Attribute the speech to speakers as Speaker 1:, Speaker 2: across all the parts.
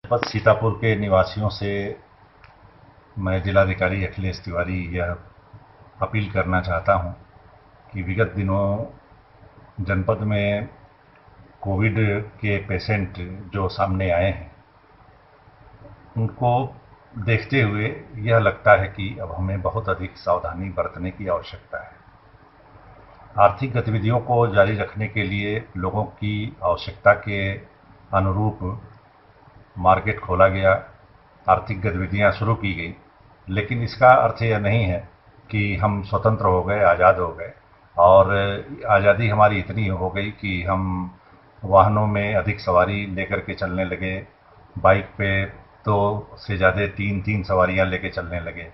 Speaker 1: जनपद सीतापुर के निवासियों से मैं जिलाधिकारी अखिलेश तिवारी यह अपील करना चाहता हूं कि विगत दिनों जनपद में कोविड के पेशेंट जो सामने आए हैं उनको देखते हुए यह लगता है कि अब हमें बहुत अधिक सावधानी बरतने की आवश्यकता है। आर्थिक गतिविधियों को जारी रखने के लिए लोगों की आवश्यकता के अनुरूप मार्केट खोला गया, आर्थिक गतिविधियां शुरू की गई, लेकिन इसका अर्थ यह नहीं है कि हम स्वतंत्र हो गए, आज़ाद हो गए। और आज़ादी हमारी इतनी हो गई कि हम वाहनों में अधिक सवारी लेकर के चलने लगे, बाइक पे 2 से ज़्यादा 3 सवारियां लेके चलने लगे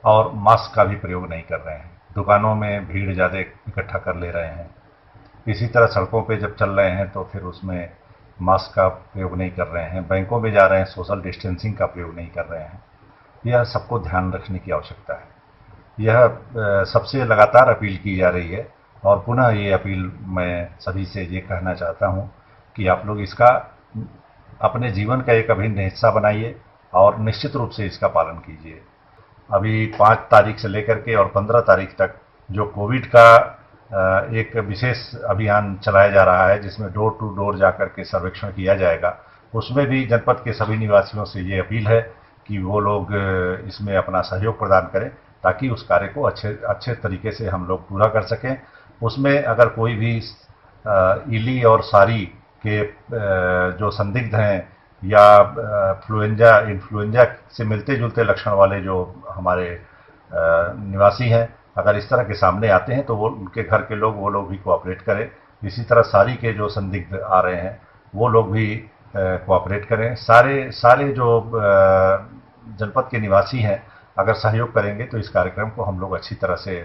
Speaker 1: और मास्क का भी प्रयोग नहीं कर रहे हैं। दुकानों में भीड़ ज़्यादा इकट्ठा कर ले रहे हैं। इसी तरह सड़कों पे जब चल रहे हैं तो फिर उसमें मास्क का प्रयोग नहीं कर रहे हैं। बैंकों में जा रहे हैं, सोशल डिस्टेंसिंग का प्रयोग नहीं कर रहे हैं। यह सबको ध्यान रखने की आवश्यकता है। यह सबसे लगातार अपील की जा रही है और पुनः ये अपील मैं सभी से ये कहना चाहता हूं कि आप लोग इसका अपने जीवन का एक अभिन्न हिस्सा बनाइए और निश्चित रूप से इसका पालन कीजिए। अभी 5 तारीख से लेकर के और 15 तारीख तक जो कोविड का एक विशेष अभियान चलाया जा रहा है, जिसमें डोर टू डोर जाकर के सर्वेक्षण किया जाएगा, उसमें भी जनपद के सभी निवासियों से ये अपील है कि वो लोग इसमें अपना सहयोग प्रदान करें ताकि उस कार्य को अच्छे तरीके से हम लोग पूरा कर सकें। उसमें अगर कोई भी इली और सारी के जो संदिग्ध हैं या इन्फ्लुएंजा से मिलते जुलते लक्षण वाले जो हमारे निवासी हैं, अगर इस तरह के सामने आते हैं तो वो उनके घर के लोग वो लोग भी कोऑपरेट करें। इसी तरह सारी के जो संदिग्ध आ रहे हैं वो लोग भी कोऑपरेट करें। सारे जो जनपद के निवासी हैं अगर सहयोग करेंगे तो इस कार्यक्रम को हम लोग अच्छी तरह से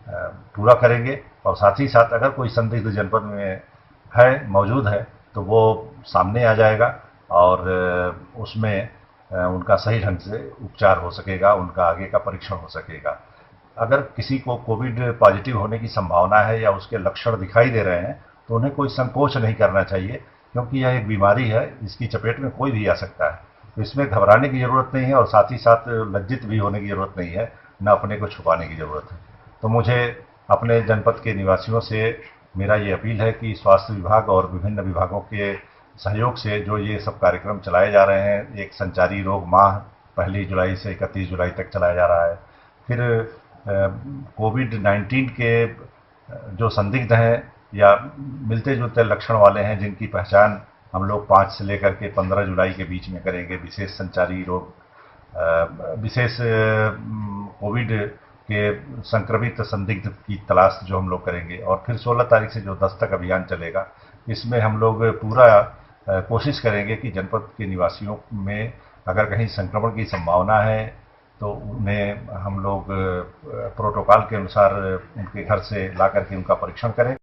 Speaker 1: पूरा करेंगे। और साथ ही साथ अगर कोई संदिग्ध जनपद में मौजूद है तो वो सामने आ जाएगा और उसमें उनका सही ढंग से उपचार हो सकेगा, उनका आगे का परीक्षण हो सकेगा। अगर किसी को कोविड पॉजिटिव होने की संभावना है या उसके लक्षण दिखाई दे रहे हैं तो उन्हें कोई संकोच नहीं करना चाहिए, क्योंकि यह एक बीमारी है, इसकी चपेट में कोई भी आ सकता है। तो इसमें घबराने की ज़रूरत नहीं है और साथ ही साथ लज्जित भी होने की ज़रूरत नहीं है, न अपने को छुपाने की ज़रूरत है। तो मुझे अपने जनपद के निवासियों से मेरा ये अपील है कि स्वास्थ्य विभाग और विभिन्न विभागों के सहयोग से जो ये सब कार्यक्रम चलाए जा रहे हैं, एक संचारी रोग माह 1 जुलाई से 31 जुलाई तक चलाया जा रहा है। फिर कोविड-19 के जो संदिग्ध हैं या मिलते जुलते लक्षण वाले हैं जिनकी पहचान हम लोग 5 से लेकर के 15 जुलाई के बीच में करेंगे, विशेष संचारी रोग विशेष कोविड के संक्रमित संदिग्ध की तलाश जो हम लोग करेंगे। और फिर 16 तारीख से जो दस्तक अभियान चलेगा, इसमें हम लोग पूरा कोशिश करेंगे कि जनपद के निवासियों में अगर कहीं संक्रमण की संभावना है तो उन्हें हम लोग प्रोटोकॉल के अनुसार उनके घर से ला करके उनका परीक्षण करें।